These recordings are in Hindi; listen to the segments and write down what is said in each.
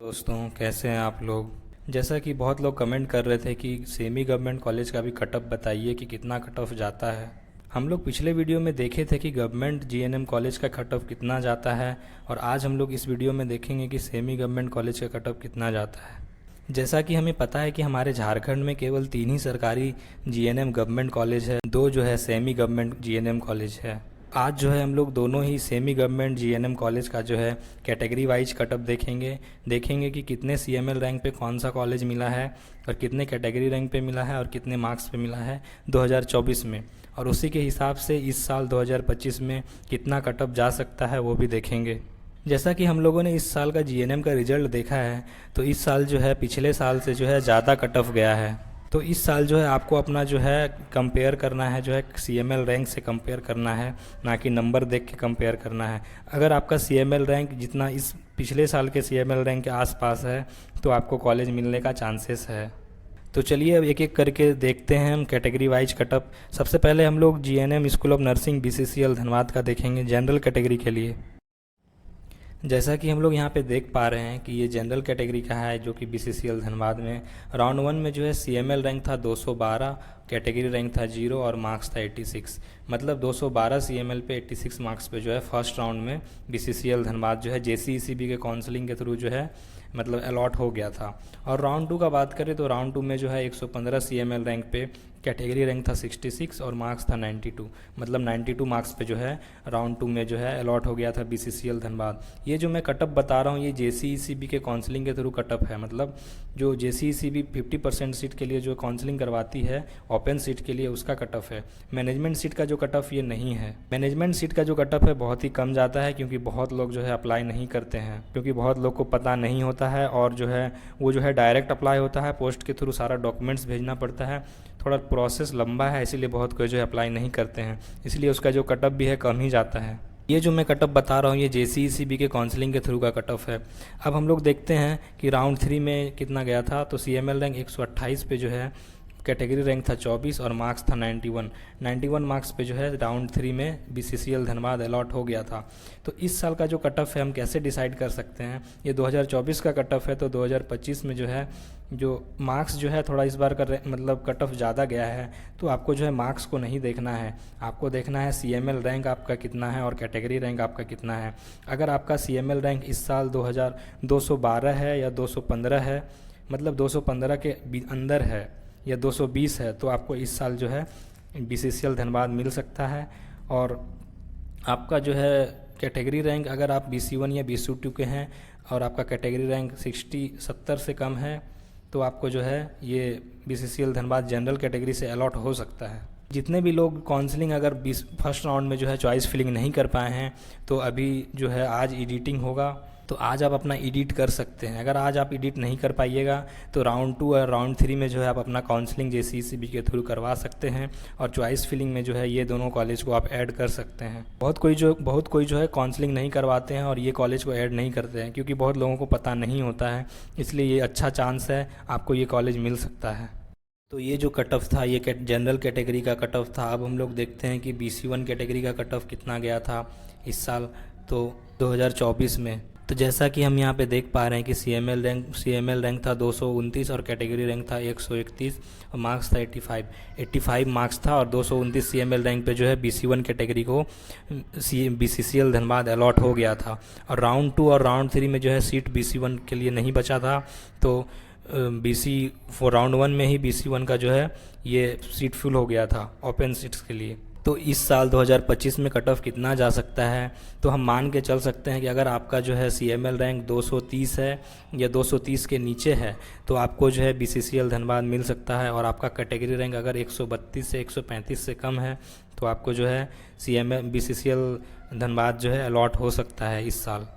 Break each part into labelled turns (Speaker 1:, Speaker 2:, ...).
Speaker 1: दोस्तों, कैसे हैं आप लोग। जैसा कि बहुत लोग कमेंट कर रहे थे कि सेमी गवर्नमेंट कॉलेज का भी कट ऑफ बताइए कि कितना कट ऑफ जाता है। हम लोग पिछले वीडियो में देखे थे कि गवर्नमेंट जीएनएम कॉलेज का कट ऑफ कितना जाता है, और आज हम लोग इस वीडियो में देखेंगे कि सेमी गवर्नमेंट कॉलेज का कट ऑफ कितना जाता है। जैसा कि हमें पता है कि हमारे झारखंड में केवल 3 ही सरकारी जीएनएम गवर्नमेंट कॉलेज है, 2 जो है सेमी गवर्नमेंट जीएनएम कॉलेज है। आज जो है हम लोग दोनों ही सेमी गवर्नमेंट जीएनएम कॉलेज का जो है कैटेगरी वाइज कटअप देखेंगे कि कितने सीएमएल रैंक पे कौन सा कॉलेज मिला है और कितने कैटेगरी रैंक पे मिला है और कितने मार्क्स पे मिला है 2024 में, और उसी के हिसाब से इस साल 2025 में कितना कटअप जा सकता है वो भी देखेंगे। जैसा कि हम लोगों ने इस साल का जीएनएम का रिजल्ट देखा है, तो इस साल जो है पिछले साल से जो है ज़्यादा कट ऑफ गया है। तो इस साल जो है आपको अपना जो है कंपेयर करना है, जो है सीएमएल रैंक से कंपेयर करना है, ना कि नंबर देख के कंपेयर करना है। अगर आपका सीएमएल रैंक जितना इस पिछले साल के सीएमएल रैंक के आसपास है तो आपको कॉलेज मिलने का चांसेस है। तो चलिए अब एक एक करके देखते हैं हम कैटेगरी वाइज कटअप। सबसे पहले हम लोग GNM school of nursing BCCL Dhanbad का देखेंगे जनरल कैटेगरी के लिए। जैसा कि हम लोग यहाँ पे देख पा रहे हैं कि ये जनरल कैटेगरी का है, जो कि बीसीसीएल धनबाद में राउंड 1 में जो है सीएमएल रैंक था 212, कैटेगरी रैंक था 0 और मार्क्स था 86। मतलब 212 सीएमएल पे 86 मार्क्स पे जो है फर्स्ट राउंड में बीसीसीएल धनबाद जो है जेसीईसीबी के काउंसलिंग के थ्रू जो है मतलब अलॉट हो गया था। और राउंड 2 का बात करें तो राउंड 2 में जो है 115 सीएमएल रैंक पे कैटेगरी रैंक था 66 और मार्क्स था 92। मतलब 92 मार्क्स पे जो है राउंड 2 में जो है अलॉट हो गया था बीसीसीएल धनबाद। ये जो मैं कटअप बता रहा हूँ ये जेसीईसीबी के काउंसलिंग के थ्रू कटअप है। मतलब जो जेसीईसीबी 50% सीट के लिए जो काउंसलिंग करवाती है ओपन सीट के लिए, उसका कटअप है। मैनेजमेंट सीट का जो कटअप ये नहीं है। मैनेजमेंट सीट का जो कटअप है बहुत ही कम जाता है, क्योंकि बहुत लोग जो है अप्लाई नहीं करते हैं, क्योंकि बहुत लोग को पता नहीं होता है, और जो है वो जो है डायरेक्ट अप्लाई होता है, पोस्ट के थ्रू सारा डॉक्यूमेंट्स भेजना पड़ता है, थोड़ा प्रोसेस लंबा है, इसीलिए बहुत कोई जो है अप्लाई नहीं करते हैं, इसलिए उसका जो कटअप भी है कम ही जाता है। ये जो मैं कटअप बता रहा हूँ ये जेसीईसीबी के काउंसलिंग के थ्रू का कटअप है। अब हम लोग देखते हैं कि राउंड 3 में कितना गया था। तो सीएमएल रैंक 128 पे जो है कैटेगरी रैंक था 24 और मार्क्स था 91 मार्क्स पे जो है राउंड 3 में बीसीसीएल धनबाद अलॉट हो गया था। तो इस साल का जो कट ऑफ है हम कैसे डिसाइड कर सकते हैं। ये 2024 का कट ऑफ है, तो 2025 में जो है जो मार्क्स जो है थोड़ा इस बार का मतलब कट ऑफ ज़्यादा गया है, तो आपको जो है मार्क्स को नहीं देखना है, आपको देखना है सीएमएल रैंक आपका कितना है और कैटेगरी रैंक आपका कितना है। अगर आपका सीएमएल रैंक इस साल 212 है या 215 है, मतलब 215 के अंदर है या 220 है, तो आपको इस साल जो है बीसीसीएल धनबाद मिल सकता है। और आपका जो है कैटेगरी रैंक अगर आप BC1 या BC2 के हैं और आपका कैटेगरी रैंक 70 से कम है, तो आपको जो है ये बीसीसीएल धनबाद जनरल कैटेगरी से अलॉट हो सकता है। जितने भी लोग काउंसलिंग अगर फर्स्ट राउंड में जो है चॉइस फिलिंग नहीं कर पाए हैं, तो अभी जो है आज एडिटिंग होगा, तो आज आप अपना एडिट कर सकते हैं। अगर आज आप एडिट नहीं कर पाइएगा तो राउंड 2 और राउंड 3 में जो है आप अपना काउंसलिंग जेसीईसीबी के थ्रू करवा सकते हैं, और चॉइस फिलिंग में जो है ये दोनों कॉलेज को आप ऐड कर सकते हैं। बहुत कोई जो है काउंसलिंग नहीं करवाते हैं और ये कॉलेज को ऐड नहीं करते हैं, क्योंकि बहुत लोगों को पता नहीं होता है, इसलिए ये अच्छा चांस है आपको ये कॉलेज मिल सकता है। तो ये जो कट ऑफ था ये जनरल कैटेगरी का कट ऑफ था। अब हम लोग देखते हैं कि BC1 कैटेगरी का कट ऑफ कितना गया था इस साल, तो 2024 में। तो जैसा कि हम यहाँ पे देख पा रहे हैं कि सीएमएल रैंक था 229 और कैटेगरी रैंक था 131 और मार्क्स था 85 मार्क्स था, और 229 सीएमएल रैंक पे जो है BC1 कैटेगरी को बीसीसीएल धनबाद अलॉट हो गया था। और राउंड 2 और राउंड 3 में जो है सीट BC1 के लिए नहीं बचा था, तो राउंड 1 में ही BC1 का जो है ये सीट फुल हो गया था ओपन सीट्स के लिए। तो इस साल 2025 में कट ऑफ कितना जा सकता है, तो हम मान के चल सकते हैं कि अगर आपका जो है सीएमएल रैंक 230 है या 230 के नीचे है, तो आपको जो है बीसीसीएल धनबाद मिल सकता है। और आपका कैटेगरी रैंक अगर 132 से 135 से कम है, तो आपको जो है बीसीसीएल धनबाद जो है अलॉट हो सकता है इस साल।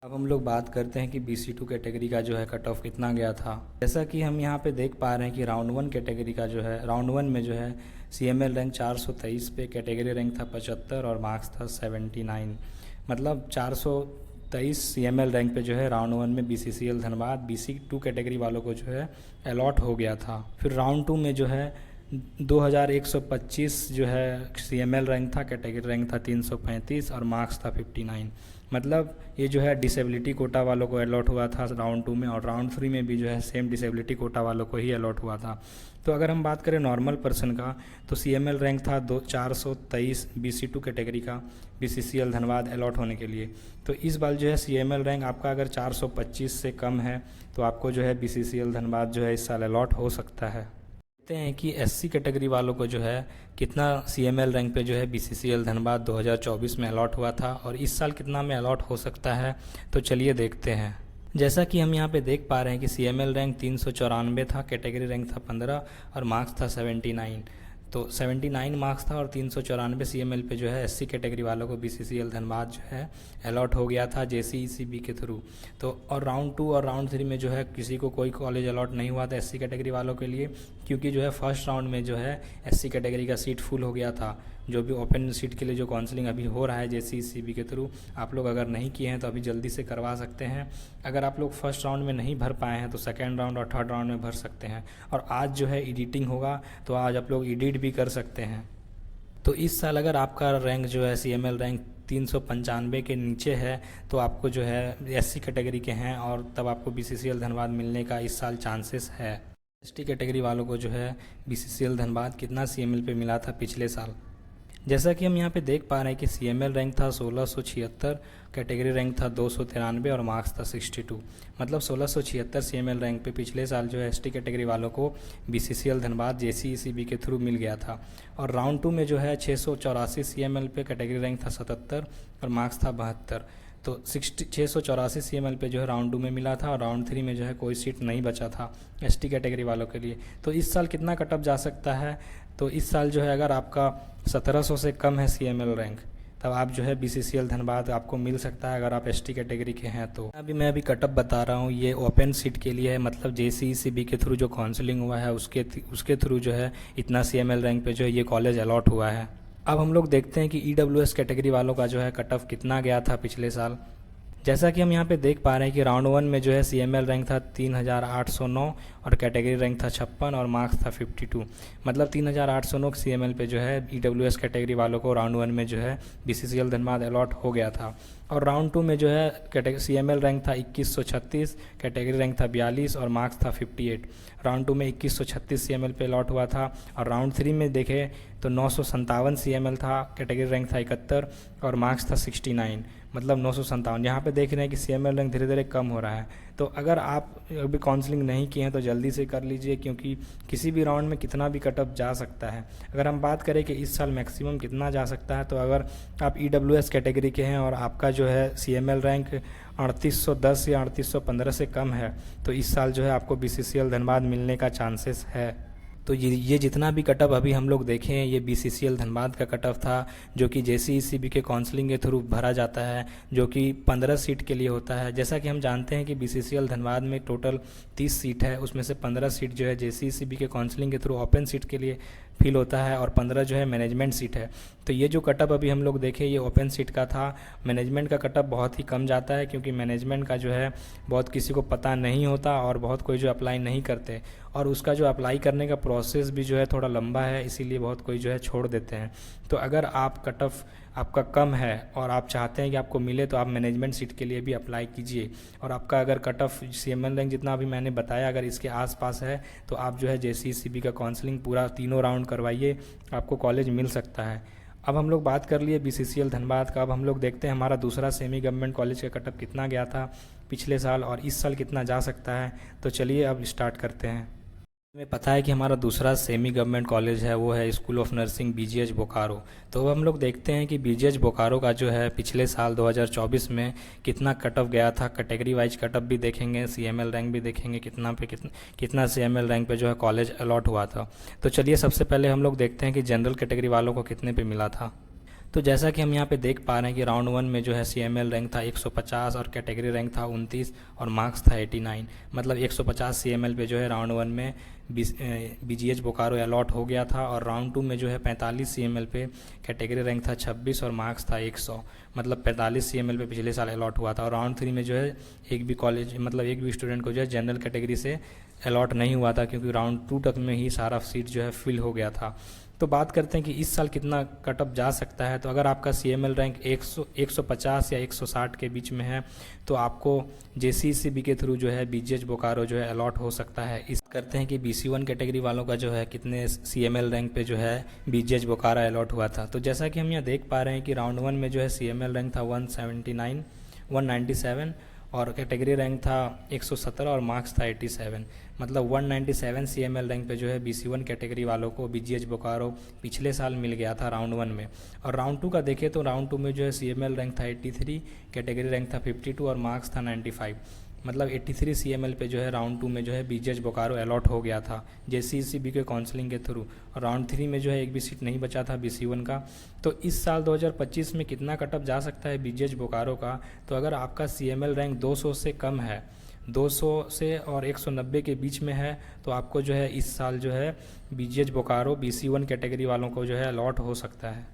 Speaker 1: अब हम लोग बात करते हैं कि BC2 कैटेगरी का जो है कट ऑफ कितना गया था। जैसा कि हम यहाँ पे देख पा रहे हैं कि राउंड 1 कैटेगरी का जो है राउंड 1 में जो है सीएमएल रैंक 423 पे कैटेगरी रैंक था 75 और मार्क्स था 79। मतलब 423 सीएमएल रैंक पे जो है राउंड 1 में बीसीसीएल धनबाद BC2 कैटेगरी वालों को जो है अलॉट हो गया था। फिर राउंड 2 में जो है 2125 जो है सीएमएल रैंक था, कैटेगरी रैंक था 335 और मार्क्स था 59। मतलब ये जो है डिसेबिलिटी कोटा वालों को अलॉट हुआ था राउंड 2 में, और राउंड 3 में भी जो है सेम डिसेबिलिटी कोटा वालों को ही अलॉट हुआ था। तो अगर हम बात करें नॉर्मल पर्सन का, तो CML रैंक था 423 BC2 कैटेगरी का BCCL धनबाद अलॉट होने के लिए। तो इस बार जो है CML रैंक आपका अगर 425 से कम है तो आपको जो है BCCL धनबाद जो है इस साल अलॉट हो सकता है। देखते हैं कि SC कैटेगरी वालों को जो है कितना CML रैंक पे जो है BCCL धनबाद 2024 में अलॉट हुआ था और इस साल कितना में अलॉट हो सकता है। तो चलिए देखते हैं। जैसा कि हम यहाँ पे देख पा रहे हैं कि CML रैंक 394 था, कैटेगरी रैंक था 15 और मार्क्स था 79। तो 79 मार्क्स था और 394 CML पे जो है SC कैटेगरी वालों को BCCL धनबाद जो है अलॉट हो गया था JCECB के थ्रू। तो और राउंड 2 और राउंड 3 में जो है किसी को कोई कॉलेज अलॉट नहीं हुआ था SC कैटेगरी वालों के लिए, क्योंकि जो है फर्स्ट राउंड में जो है SC कैटेगरी का सीट फुल हो गया था। जो भी ओपन सीट के लिए जो काउंसलिंग अभी हो रहा है JCECB के थ्रू, आप लोग अगर नहीं किए हैं तो अभी जल्दी से करवा सकते हैं। अगर आप लोग फर्स्ट राउंड में नहीं भर पाए हैं तो सेकेंड राउंड और थर्ड राउंड में भर सकते हैं। और आज जो है एडिटिंग होगा तो आज आप लोग एडिट भी कर सकते हैं। तो इस साल अगर आपका रैंक जो है CML रैंक 395 के नीचे है तो आपको जो है SC कैटेगरी के हैं और तब आपको BCCL धनबाद मिलने का इस साल चांसेस है। ST कैटेगरी वालों को जो है BCCL धनबाद कितना CML पे मिला था पिछले साल, जैसा कि हम यहाँ पे देख पा रहे हैं कि CML रैंक था 1676, कैटेगरी रैंक था 293 और मार्क्स था 62। मतलब 1676 CML रैंक पे पिछले साल जो है ST कैटेगरी वालों को BCCL धनबाद JCECB के थ्रू मिल गया था। और राउंड 2 में जो है 684 CML पे कैटेगरी रैंक था 77 और मार्क्स था 72। तो 684 CML पे जो है राउंड 2 में मिला था और राउंड 3 में जो है कोई सीट नहीं बचा था ST कैटेगरी वालों के लिए। तो इस साल कितना कटअप जा सकता है, तो इस साल जो है अगर आपका 1700 से कम है CML रैंक तब आप जो है BCCL धनबाद आपको मिल सकता है अगर आप ST कैटेगरी के हैं। तो मैं अभी कटअप बता रहा हूँ, ये ओपन सीट के लिए है, मतलब JCECB के थ्रू जो काउंसलिंग हुआ है उसके थ्रू जो है इतना CML रैंक पे जो है ये कॉलेज अलॉट हुआ है। अब हम लोग देखते हैं कि EWS कैटेगरी वालों का जो है कट ऑफ कितना गया था पिछले साल। जैसा कि हम यहाँ पे देख पा रहे हैं कि राउंड 1 में जो है CML रैंक था 3809 और कैटेगरी रैंक था 56 और मार्क्स था 52। मतलब 3809 CML पे जो है EWS कैटेगरी वालों को राउंड 1 में जो है BCCL धनबाद अलॉट हो गया था। और राउंड 2 में जो है CML रैंक था 2136, कैटेगरी रैंक था 42 और मार्क्स था 58। राउंड 2 में 2136 CML पे अलॉट हुआ था। और राउंड 3 में देखें तो 957 CML था, कैटेगरी रैंक था 71 और मार्क्स था 69। मतलब 957। यहाँ पे देख रहे हैं कि CML रैंक धीरे धीरे कम हो रहा है। तो अगर आप अभी काउंसलिंग नहीं किए हैं तो जल्दी से कर लीजिए, क्योंकि किसी भी राउंड में कितना भी कटअप जा सकता है। अगर हम बात करें कि इस साल मैक्सिमम कितना जा सकता है, तो अगर आप EWS कैटेगरी के हैं और आपका जो है CML रैंक 3810 या 3815 से कम है तो इस साल जो है आपको BCCL धनबाद मिलने का चांसेस है। तो ये जितना भी कटअप अभी हम लोग देखे हैं ये BCCL धनबाद का कटअप था, जो कि JCECB के काउंसलिंग के थ्रू भरा जाता है, जो कि 15 सीट के लिए होता है। जैसा कि हम जानते हैं कि BCCL धनबाद में टोटल 30 सीट है, उसमें से 15 सीट जो है JCECB के काउंसलिंग के थ्रू ओपन सीट के लिए फिल होता है और 15 जो है मैनेजमेंट सीट है। तो ये जो कटअप अभी हम लोग देखे ये ओपन सीट का था। मैनेजमेंट का कटअप बहुत ही कम जाता है, क्योंकि मैनेजमेंट का जो है बहुत किसी को पता नहीं होता और बहुत कोई जो अप्लाई नहीं करते, और उसका जो अप्लाई करने का प्रोसेस भी जो है थोड़ा लंबा है, इसीलिए बहुत कोई जो है छोड़ देते हैं। तो अगर आप कटअप आपका कम है और आप चाहते हैं कि आपको मिले तो आप मैनेजमेंट सीट के लिए भी अप्लाई कीजिए। और आपका अगर कटअप CML रैंक जितना अभी मैंने बताया अगर इसके आसपास है तो आप जो है JCECB का काउंसलिंग पूरा तीनों राउंड करवाइए, आपको कॉलेज मिल सकता है। अब हम लोग बात कर लिए BCCL धनबाद का। अब हम लोग देखते हैं हमारा दूसरा सेमी गवर्नमेंट कॉलेज का कटअप कितना गया था पिछले साल और इस साल कितना जा सकता है। तो चलिए अब स्टार्ट करते हैं। हमें पता है कि हमारा दूसरा सेमी गवर्नमेंट कॉलेज है वो है school of nursing BGH Bokaro. तो अब हम लोग देखते हैं कि BGH बोकारो का जो है पिछले साल 2024 में कितना कटअप गया था। कैटेगरी वाइज कटअप भी देखेंगे, CML रैंक भी देखेंगे, कितना CML रैंक पे जो है कॉलेज अलॉट हुआ था। तो चलिए सबसे पहले हम लोग देखते हैं कि जनरल कैटेगरी वालों को कितने पे मिला था। तो जैसा कि हम यहाँ पे देख पा रहे हैं कि राउंड 1 में जो है CML रैंक था 150 और कैटेगरी रैंक था 29 और मार्क्स था 89। मतलब 150 CML पे जो है राउंड 1 में BGH बोकारो अलॉट हो गया था। और राउंड 2 में जो है 45 CML पे कैटेगरी रैंक था 26 और मार्क्स था 100, मतलब 45 CML पे पिछले साल अलॉट हुआ था। और राउंड 3 में जो है एक भी कॉलेज मतलब एक भी स्टूडेंट को जो है जनरल कैटेगरी से अलॉट नहीं हुआ था, क्योंकि राउंड 2 तक में ही सारा सीट जो है फिल हो गया था। तो बात करते हैं कि इस साल कितना कट ऑफ जा सकता है। तो अगर आपका CML रैंक 150 या 160 के बीच में है तो आपको JCECB के थ्रू जो है BGH बोकारो जो है अलॉट हो सकता है। इस करते हैं कि BC1 कैटेगरी वालों का जो है कितने CML रैंक पे जो है BGH बोकारो अलॉट हुआ था। तो जैसा कि हम यहाँ देख पा रहे हैं कि राउंड 1 में जो है CML रैंक था 197 और कैटेगरी रैंक था 117 और मार्क्स था 87, मतलब 197 CML रैंक पे जो है BC1 कैटेगरी वालों को BGH बोकारो पिछले साल मिल गया था राउंड 1 में। और राउंड 2 का देखें तो राउंड 2 में जो है CML रैंक था 83, कैटेगरी रैंक था 52 और मार्क्स था 95, मतलब 83 CML पे जो है राउंड 2 में जो है BGH बोकारो अलॉट हो गया था JCECB के काउंसलिंग के थ्रू। और राउंड 3 में जो है एक भी सीट नहीं बचा था BC1 का। तो इस साल 2025 में कितना कट ऑफ जा सकता है BGH बोकारो का। तो अगर आपका CML रैंक 200 से कम है, 200 से और 190 के बीच में है, तो आपको जो है इस साल जो है BGH बोकारो BC1 कैटेगरी वालों को जो है अलॉट हो सकता है।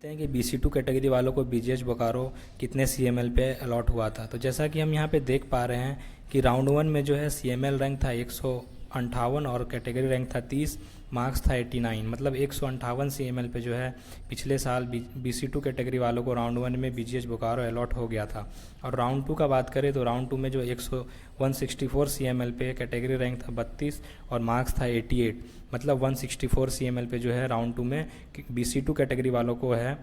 Speaker 1: देखते हैं कि BC2 कैटेगरी वालों को BGH बोकारो कितने CML पे अलॉट हुआ था। तो जैसा कि हम यहाँ पे देख पा रहे हैं कि राउंड 1 में जो है CML रैंक था 158 और कैटेगरी रैंक था 30, मार्क्स था 89, मतलब 158 CML पे जो है पिछले साल BC2 कैटेगरी वालों को राउंड 1 में BGH बोकारो अलॉट हो गया था। और राउंड 2 का बात करें तो राउंड 2 में जो 164 CML पे कैटेगरी रैंक था 32 और मार्क्स था 88, मतलब 164 CML पे जो है राउंड 2 में BC2 कैटेगरी वालों को है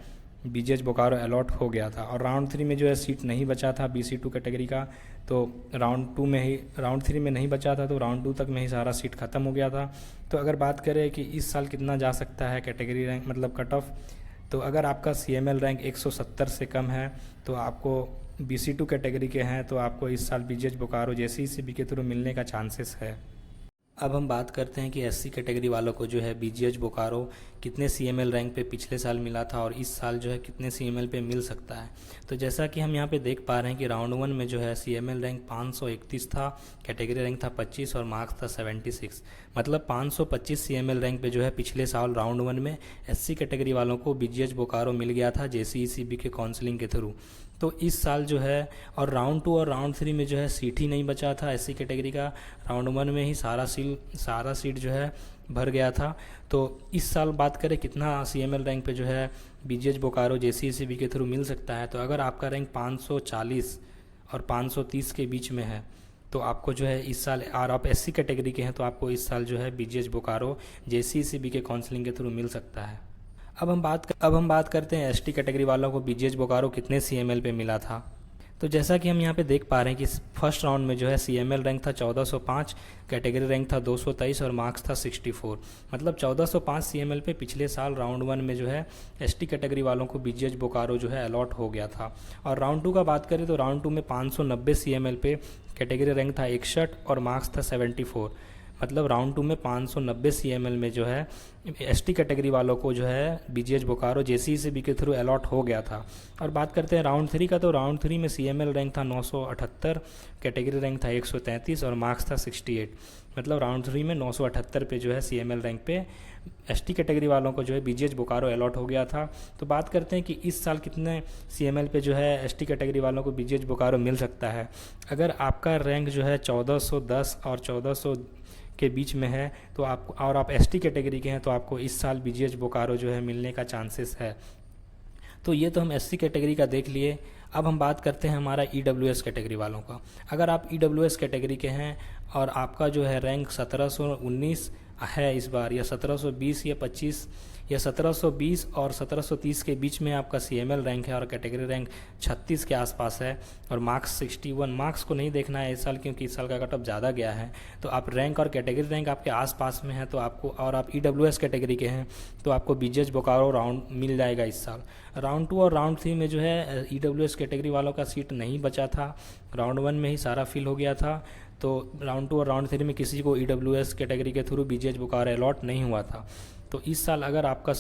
Speaker 1: BGH बोकारो अलॉट हो गया था। और राउंड 3 में जो है सीट नहीं बचा था BC2 कैटेगरी का, तो राउंड 3 में नहीं बचा था, तो राउंड 2 तक में ही सारा सीट ख़त्म हो गया था। तो अगर बात करें कि इस साल कितना जा सकता है कैटेगरी रैंक मतलब कट ऑफ, तो अगर आपका CML रैंक 170 से कम है तो आपको BC2 कैटेगरी के हैं तो आपको इस साल BGH बोकारो JCECB के थ्रू मिलने का चांसेस है। अब हम बात करते हैं कि SC कैटेगरी वालों को जो है BGH बोकारो कितने CML रैंक पे पिछले साल मिला था और इस साल जो है कितने CML पे मिल सकता है। तो जैसा कि हम यहाँ पे देख पा रहे हैं कि राउंड 1 में जो है CML रैंक 531 था, कैटेगरी रैंक था 25 और मार्क्स था 76, मतलब 525 CML रैंक पे जो है पिछले साल राउंड 1 में SC कैटेगरी वालों को BGH बोकारो मिल गया था JCECB के काउंसलिंग के थ्रू। तो इस साल जो है और राउंड 2 और राउंड 3 में जो है सीट ही नहीं बचा था SC कैटेगरी का, राउंड 1 में ही सारा सीट जो है भर गया था। तो इस साल बात करें कितना CML रैंक पे जो है BGH बोकारो JCECB के थ्रू मिल सकता है। तो अगर आपका रैंक 540 और 530 के बीच में है तो आपको जो है इस साल, और आप SC कैटेगरी के हैं तो आपको इस साल जो है BGH बोकारो JCECB के काउंसलिंग के थ्रू मिल सकता है। अब हम बात करते हैं ST कैटेगरी वालों को BGH बोकारो कितने CML पे मिला था। तो जैसा कि हम यहाँ पे देख पा रहे हैं कि फर्स्ट राउंड में जो है CML रैंक था 1405, कैटेगरी रैंक था 223 और मार्क्स था 64, मतलब 1405 CML पे पिछले साल राउंड 1 में जो है ST कैटेगरी वालों को BGH बोकारो जो है अलॉट हो गया था। और राउंड 2 का बात करें तो राउंड 2 में 590 CML पे कैटेगरी रैंक था 61 और मार्क्स था 74, मतलब राउंड 2 में 590 CML में जो है ST कैटेगरी वालों को जो है BGH बोकारो JCECB के थ्रू अलॉट हो गया था। और बात करते हैं राउंड 3 का, तो राउंड 3 में CML रैंक था 978, कैटेगरी रैंक था 133 और मार्क्स था 68, मतलब राउंड 3 में 978 पे जो है CML रैंक पे ST कैटेगरी वालों को जो है BGH बोकारो अलॉट हो गया था। तो बात करते हैं कि इस साल कितने CML पे जो है ST कैटेगरी वालों को BGH बोकारो मिल सकता है। अगर आपका रैंक जो है 1410 और 1400 के बीच में है तो आप और आप ST कैटेगरी के हैं तो आपको इस साल BGH बोकारो जो है मिलने का चांसेस है। तो ये तो हम SC कैटेगरी का देख लिए। अब हम बात करते हैं हमारा EWS कैटेगरी वालों का। अगर आप EWS कैटेगरी के हैं और आपका जो है रैंक 1719 है इस बार, या 1720 या 25 या 1720 और 1730 के बीच में आपका CML रैंक है और कैटेगरी रैंक 36 के आसपास है और मार्क्स 61, मार्क्स को नहीं देखना है इस साल क्योंकि इस साल का कट ऑफ ज़्यादा गया है। तो आप रैंक और कैटेगरी रैंक आपके आसपास में है तो आपको, और आप EWS कैटेगरी के हैं तो आपको BGH बोकारो राउंड मिल जाएगा इस साल। राउंड 2 और राउंड 3 में जो है EWS कैटेगरी वालों का सीट नहीं बचा था, राउंड 1 में ही सारा फिल हो गया था। तो राउंड 2 और राउंड 3 में किसी को EWS कैटेगरी के थ्रू BGH बोकारो अलॉट नहीं हुआ था। तो इस साल अगर आपका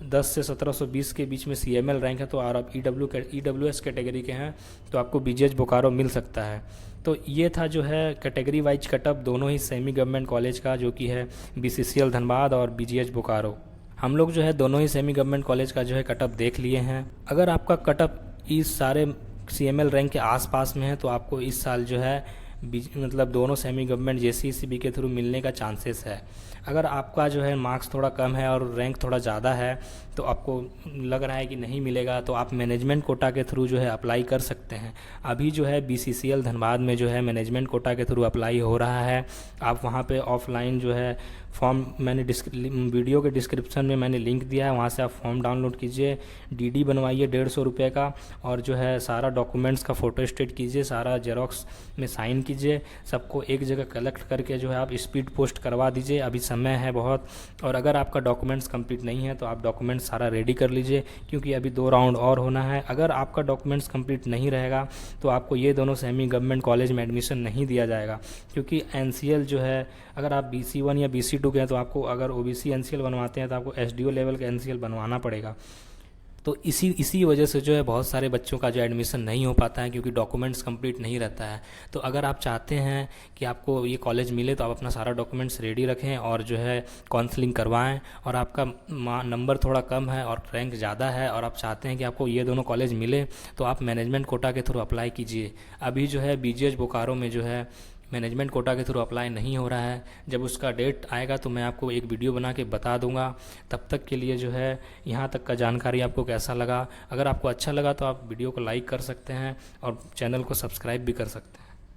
Speaker 1: 10 से 1720 के बीच में CML रैंक है तो और आप EWS कैटेगरी के हैं तो आपको BGH बोकारो मिल सकता है। तो ये था जो है कैटेगरी वाइज कटअप दोनों ही सेमी गवर्नमेंट कॉलेज का, जो कि है BCCL धनबाद और BGH बोकारो। हम लोग जो है दोनों ही सेमी गवर्नमेंट कॉलेज का जो है कटअप देख लिए हैं। अगर आपका कटअप इस सारे CML रैंक के आसपास में है तो आपको इस साल जो है मतलब दोनों सेमी गवर्नमेंट JCECB के थ्रू मिलने का चांसेस है। अगर आपका जो है मार्क्स थोड़ा कम है और रैंक थोड़ा ज़्यादा है तो आपको लग रहा है कि नहीं मिलेगा तो आप मैनेजमेंट कोटा के थ्रू जो है अप्लाई कर सकते हैं। अभी जो है BCCL धनबाद में जो है मैनेजमेंट कोटा के थ्रू अप्लाई हो रहा है। आप वहाँ पे ऑफलाइन जो है फॉर्म, मैंने वीडियो के डिस्क्रिप्शन में मैंने लिंक दिया है, वहाँ से आप फॉर्म डाउनलोड कीजिए, DD बनवाइए 150 रुपये का, और जो है सारा डॉक्यूमेंट्स का फ़ोटो स्टेट कीजिए, सारा जेरोक्स में साइन कीजिए, सबको एक जगह कलेक्ट करके जो है आप स्पीड पोस्ट करवा दीजिए। अभी समय है बहुत। और अगर आपका डॉक्यूमेंट्स कंप्लीट नहीं है तो आप डॉक्यूमेंट्स सारा रेडी कर लीजिए, क्योंकि अभी 2 राउंड और होना है। अगर आपका डॉक्यूमेंट्स कंप्लीट नहीं रहेगा तो आपको ये दोनों सेमी गवर्नमेंट कॉलेज में एडमिशन नहीं दिया जाएगा, क्योंकि NCL जो है अगर आप BC1 या BC2 के हैं तो आपको, अगर OBC NCL बनवाते हैं तो आपको SDO लेवल का NCL बनवाना पड़ेगा। तो इसी वजह से जो है बहुत सारे बच्चों का जो एडमिशन नहीं हो पाता है, क्योंकि डॉक्यूमेंट्स कंप्लीट नहीं रहता है। तो अगर आप चाहते हैं कि आपको ये कॉलेज मिले तो आप अपना सारा डॉक्यूमेंट्स रेडी रखें और जो है काउंसलिंग करवाएं। और आपका नंबर थोड़ा कम है और रैंक ज़्यादा है और आप चाहते हैं कि आपको ये दोनों कॉलेज मिले तो आप मैनेजमेंट कोटा के थ्रू अप्लाई कीजिए। अभी जो है BGH बोकारो में जो है मैनेजमेंट कोटा के थ्रू अप्लाई नहीं हो रहा है। जब उसका डेट आएगा तो मैं आपको एक वीडियो बना के बता दूंगा। तब तक के लिए जो है यहाँ तक का जानकारी आपको कैसा लगा? अगर आपको अच्छा लगा तो आप वीडियो को लाइक कर सकते हैं और चैनल को सब्सक्राइब भी कर सकते हैं।